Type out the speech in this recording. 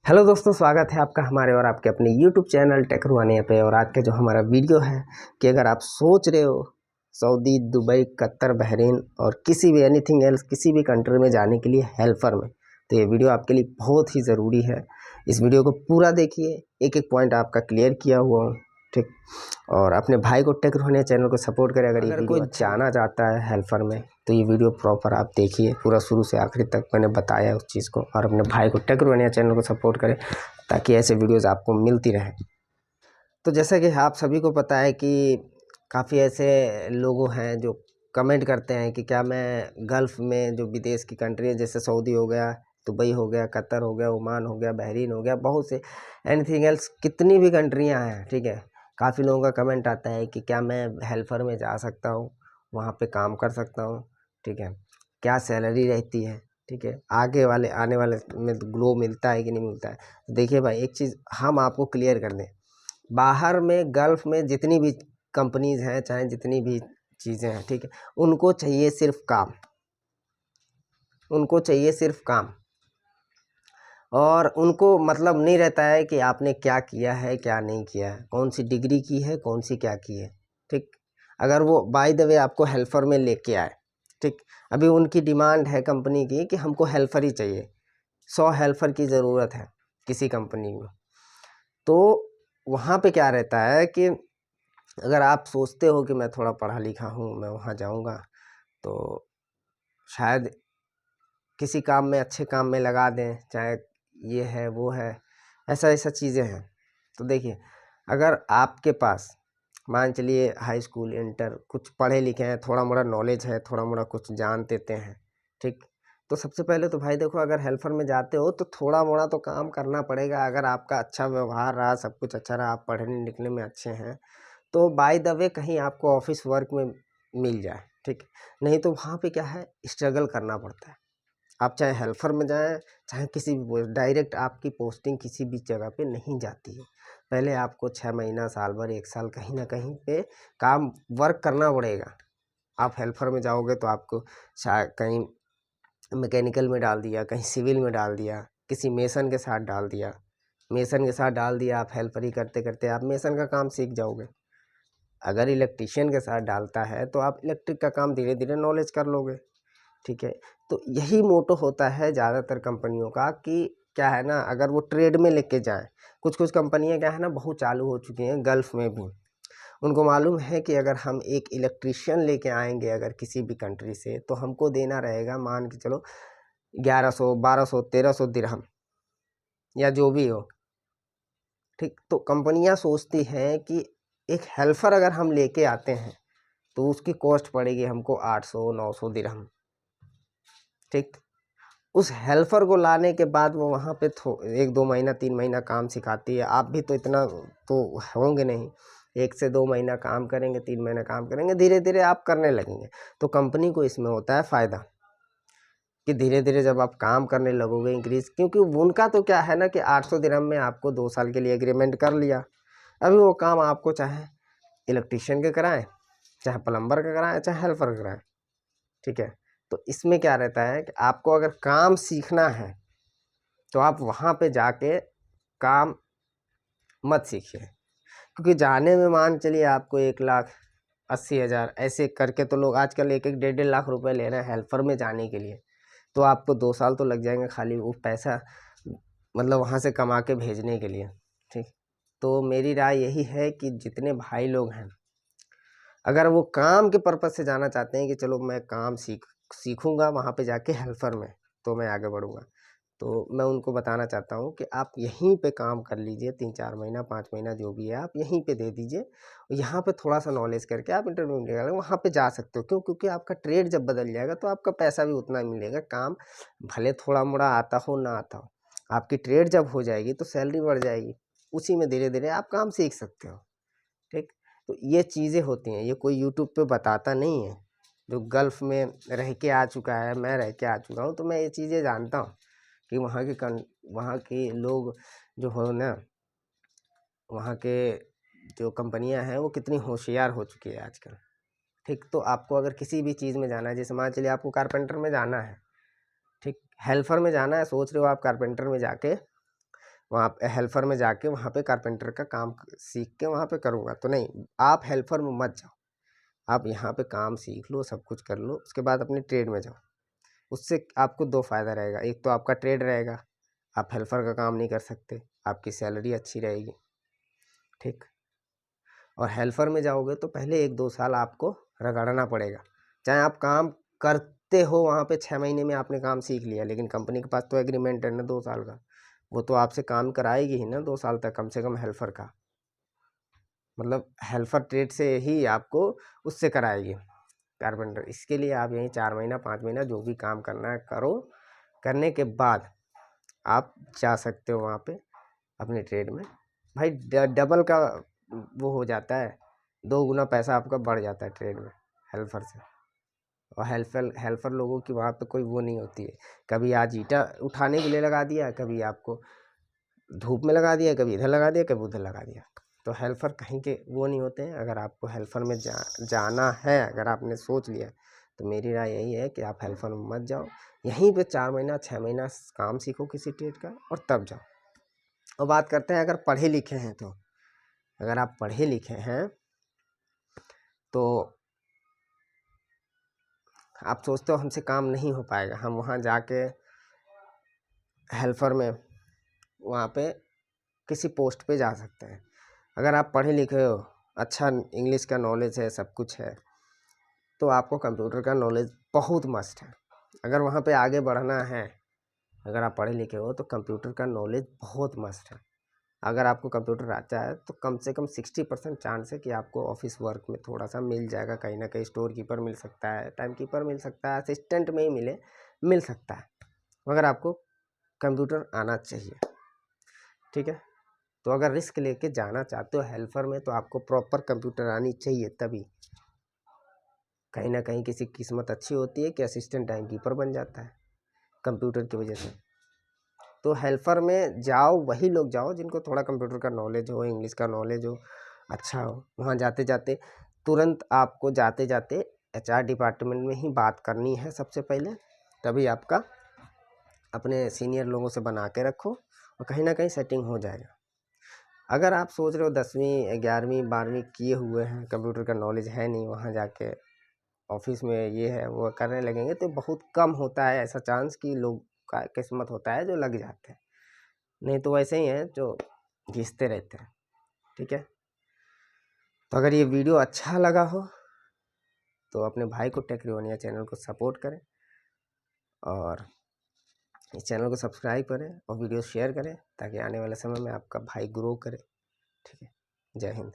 Hello दोस्तों, स्वागत है आपका हमारे और आपके अपने YouTube चैनल टेक रुआनिया पे। और आज का जो हमारा वीडियो है कि अगर आप सोच रहे हो सऊदी, दुबई, कतर, बहरीन और किसी भी एनीथिंग एल्स किसी भी कंट्री में जाने के लिए हेल्पर में, तो ये वीडियो आपके लिए बहुत ही ज़रूरी है। इस वीडियो को पूरा देखिए, एक एक पॉइंट आपका क्लियर किया हुआ हूँ, ठीक। और अपने भाई को टेक रुआनिया चैनल को सपोर्ट करें। अगर कोई जाना चाहता है हेल्पर में तो ये वीडियो प्रॉपर आप देखिए, पूरा शुरू से आखिरी तक मैंने बताया उस चीज़ को। और अपने भाई को टेक रुआनिया चैनल को सपोर्ट करें ताकि ऐसे वीडियोज़ आपको मिलती रहे। तो जैसा कि आप सभी को पता है कि काफ़ी ऐसे लोग हैं जो कमेंट करते हैं कि क्या मैं गल्फ़ में जो विदेश की कंट्री है, जैसे सऊदी हो गया, दुबई हो गया, कतर हो गया, ओमान हो गया, बहरीन हो गया, बहुत से एनीथिंग एल्स कितनी भी कंट्रियां हैं, ठीक है। काफ़ी लोगों का कमेंट आता है कि क्या मैं हेल्पर में जा सकता हूँ, वहाँ पे काम कर सकता हूँ, ठीक है, क्या सैलरी रहती है, ठीक है, आने वाले में ग्लो मिलता है कि नहीं मिलता है। तो देखिए भाई, एक चीज़ हम आपको क्लियर कर दें, बाहर में गल्फ़ में जितनी भी कंपनीज़ हैं, चाहे जितनी भी चीज़ें हैं, ठीक है, उनको चाहिए सिर्फ काम, उनको चाहिए सिर्फ काम। और उनको मतलब नहीं रहता है कि आपने क्या किया है, क्या नहीं किया है, कौन सी डिग्री की है, कौन सी क्या की है, ठीक। अगर वो बाय द वे आपको हेल्पर में लेके आए, ठीक, अभी उनकी डिमांड है कंपनी की कि हमको हेल्पर ही चाहिए, 100 हेल्पर की ज़रूरत है किसी कंपनी में। तो वहाँ पे क्या रहता है कि अगर आप सोचते हो कि मैं थोड़ा पढ़ा लिखा हूँ, मैं वहाँ जाऊँगा तो शायद किसी काम में, अच्छे काम में लगा दें, चाहे ये है वो है, ऐसा चीज़ें हैं। तो देखिए, अगर आपके पास मान चलिए हाई स्कूल, इंटर कुछ पढ़े लिखे हैं, थोड़ा मोड़ा नॉलेज है, थोड़ा मोड़ा कुछ जान देते हैं, ठीक। तो सबसे पहले तो भाई देखो, अगर हेल्पर में जाते हो तो थोड़ा मोड़ा तो काम करना पड़ेगा। अगर आपका अच्छा व्यवहार रहा, सब कुछ अच्छा रहा, आप पढ़ने लिखने में अच्छे हैं, तो बाय द वे कहीं आपको ऑफिस वर्क में मिल जाए, ठीक। नहीं तो वहाँ पे क्या है, स्ट्रगल करना पड़ता है। आप चाहे हेल्पर में जाएँ, चाहे किसी भी पोस्ट, डायरेक्ट आपकी पोस्टिंग किसी भी जगह पे नहीं जाती है। पहले आपको 6 महीना, साल भर, 1 साल कहीं न कहीं पे काम वर्क करना पड़ेगा। आप हेल्पर में जाओगे तो आपको कहीं मैकेनिकल में डाल दिया, कहीं सिविल में डाल दिया, किसी मेसन के साथ डाल दिया। मेसन के साथ डाल दिया, आप हेल्पर ही करते-करते आप मेसन का काम सीख जाओगे। अगर इलेक्ट्रीशियन के साथ डालता है तो आप इलेक्ट्रिक का काम धीरे-धीरे नॉलेज कर लोगे, ठीक है। तो यही मोटो होता है ज़्यादातर कंपनियों का कि क्या है ना, अगर वो ट्रेड में लेके जाएँ। कुछ-कुछ कंपनियाँ क्या है ना, बहुत चालू हो चुकी हैं गल्फ़ में भी। उनको मालूम है कि अगर हम एक इलेक्ट्रीशियन लेके आएँगे अगर किसी भी कंट्री से, तो हमको देना रहेगा, मान के चलो 1100, 1200, 1300 दिरहम या जो भी हो, ठीक। तो कंपनियाँ सोचती हैं कि एक हेल्पर अगर हम लेके आते हैं, तो उसकी कॉस्ट पड़ेगी हमको 800, 900 दिरहम, ठीक। उस हेल्पर को लाने के बाद वो वहाँ पे 1-2 महीना, 3 महीना काम सिखाती है। आप भी तो इतना तो होंगे नहीं, 1 से 2 महीना काम करेंगे, 3 महीना काम करेंगे, धीरे-धीरे आप करने लगेंगे। तो कंपनी को इसमें होता है फ़ायदा कि धीरे-धीरे जब आप काम करने लगोगे इंक्रीज़, क्योंकि उनका तो क्या है ना कि 800 दिरहम में आपको 2 साल के लिए एग्रीमेंट कर लिया। अभी वो काम आपको चाहे इलेक्ट्रीशियन के कराएँ, चाहे प्लम्बर का कराएँ, चाहे हेल्पर का कराएँ, ठीक है। तो इसमें क्या रहता है कि आपको अगर काम सीखना है तो आप वहाँ पे जाके काम मत सीखिए, क्योंकि जाने में मान चलिए आपको 1,80,000 ऐसे करके तो लोग आजकल 1-1 डेढ़-डेढ़ लाख रुपए ले रहे हैं हेल्पर में जाने के लिए। तो आपको 2 साल तो लग जाएँगे खाली वो पैसा मतलब वहाँ से कमा के भेजने के लिए, ठीक। तो मेरी राय यही है कि जितने भाई लोग हैं, अगर वो काम के पर्पज़ से जाना चाहते हैं कि चलो मैं काम सीखूँगा वहाँ पे जाके हेल्पर में, तो मैं आगे बढ़ूँगा। तो मैं उनको बताना चाहता हूँ कि आप यहीं पे काम कर लीजिए, 3-4 महीना, 5 महीना जो भी है आप यहीं पे दे दीजिए। यहाँ पे थोड़ा-सा नॉलेज करके आप इंटरव्यू निकालें, वहाँ पे जा सकते हो। क्यों? क्योंकि आपका ट्रेड जब बदल जाएगा तो आपका पैसा भी उतना ही मिलेगा। काम भले थोड़ा-मोड़ा आता हो, ना आता हो, आपकी ट्रेड जब हो जाएगी तो सैलरी बढ़ जाएगी। उसी में धीरे-धीरे आप काम सीख सकते हो, ठीक? तो ये चीज़ें होती हैं, ये कोई यूट्यूब पे बताता नहीं है। जो गल्फ़ में रह के आ चुका है, मैं रह के आ चुका हूँ, तो मैं ये चीज़ें जानता हूँ कि वहाँ के लोग जो हो ना, वहाँ के जो कंपनियाँ हैं वो कितनी होशियार हो चुकी है आजकल, ठीक। तो आपको अगर किसी भी चीज़ में जाना है, जैसे मान चलिए आपको कारपेंटर में जाना है, ठीक, हेल्पर में जाना है, सोच रहे हो आप कारपेंटर में जाके वहाँ पे हेल्पर में जाके वहाँ पे कारपेंटर का काम सीख के वहाँ पे करूँगा, तो नहीं, आप हेल्पर में मत जाओ। आप यहाँ पे काम सीख लो, सब कुछ कर लो, उसके बाद अपनी ट्रेड में जाओ। उससे आपको 2 फ़ायदा रहेगा, एक तो आपका ट्रेड रहेगा, आप हेल्पर का काम नहीं कर सकते, आपकी सैलरी अच्छी रहेगी, ठीक। और हेल्पर में जाओगे तो पहले 1-2 साल आपको रगड़ना पड़ेगा, चाहे आप काम करते हो वहाँ पे 6 महीने में आपने काम सीख लिया, लेकिन कंपनी के पास तो एग्रीमेंट है ना 2 साल का, वो तो आपसे काम कराएगी ही ना 2 साल तक कम से कम हेल्पर का, मतलब हेल्पर ट्रेड से ही आपको उससे कराएगी कारपेंटर। इसके लिए आप यहीं 4 महीना 5 महीना जो भी काम करना है करो, करने के बाद आप जा सकते हो वहाँ पे अपने ट्रेड में। भाई डबल का वो हो जाता है, 2 गुना पैसा आपका बढ़ जाता है ट्रेड में हेल्पर से। और हेल्पर लोगों की वहाँ पे कोई वो नहीं होती है, कभी आज ईंटा उठाने के लिए लगा दिया, कभी आपको धूप में लगा दिया, कभी इधर लगा दिया, कभी उधर लगा दिया। तो हेल्पर कहीं के वो नहीं होते हैं। अगर आपको हेल्पर में जाना है, अगर आपने सोच लिया, तो मेरी राय यही है कि आप हेल्पर में मत जाओ, यहीं पे 4 महीना 6 महीना काम सीखो किसी ट्रेड का और तब जाओ। और बात करते हैं अगर पढ़े लिखे हैं तो, अगर आप पढ़े लिखे हैं तो आप सोचते हो हमसे काम नहीं हो पाएगा, हम वहाँ जाके हेल्पर में वहाँ पे किसी पोस्ट पे जा सकते हैं। अगर आप पढ़े लिखे हो, अच्छा इंग्लिश का नॉलेज है, सब कुछ है, तो आपको कंप्यूटर का नॉलेज बहुत मस्ट है। अगर वहाँ पे आगे बढ़ना है, अगर आप पढ़े लिखे हो तो कंप्यूटर का नॉलेज बहुत मस्ट है। अगर आपको कंप्यूटर आता है तो कम से कम 60% चांस है कि आपको ऑफिस वर्क में थोड़ा सा मिल जाएगा, कहीं ना कहीं स्टोर कीपर मिल सकता है, टाइम कीपर मिल सकता है, असिस्टेंट में ही मिल सकता है, मगर आपको कंप्यूटर आना चाहिए, ठीक है। तो अगर रिस्क लेके जाना चाहते हो हेल्पर में तो आपको प्रॉपर कंप्यूटर आनी चाहिए, तभी कहीं ना कहीं किसी की किस्मत अच्छी होती है कि असिस्टेंट टाइम कीपर बन जाता है कंप्यूटर की वजह से। तो हेल्पर में जाओ वही लोग जाओ जिनको थोड़ा कंप्यूटर का नॉलेज हो, इंग्लिश का नॉलेज हो, अच्छा हो। वहाँ जाते जाते तुरंत आपको जाते जाते HR डिपार्टमेंट में ही बात करनी है सबसे पहले, तभी आपका अपने सीनियर लोगों से बना के रखो और कहीं ना कहीं सेटिंग हो जाएगा। अगर आप सोच रहे हो 10वीं 11वीं 12वीं किए हुए हैं, कंप्यूटर का नॉलेज है नहीं, वहाँ जाके ऑफिस में ये है वो करने लगेंगे, तो बहुत कम होता है ऐसा चांस कि लोग का किस्मत होता है जो लग जाते हैं, नहीं तो वैसे ही हैं जो घिसते रहते हैं, ठीक है। तो अगर ये वीडियो अच्छा लगा हो तो अपने भाई को टेक रिवोनिया चैनल को सपोर्ट करें और इस चैनल को सब्सक्राइब करें और वीडियो शेयर करें, ताकि आने वाले समय में आपका भाई ग्रो करे, ठीक है। जय हिंद।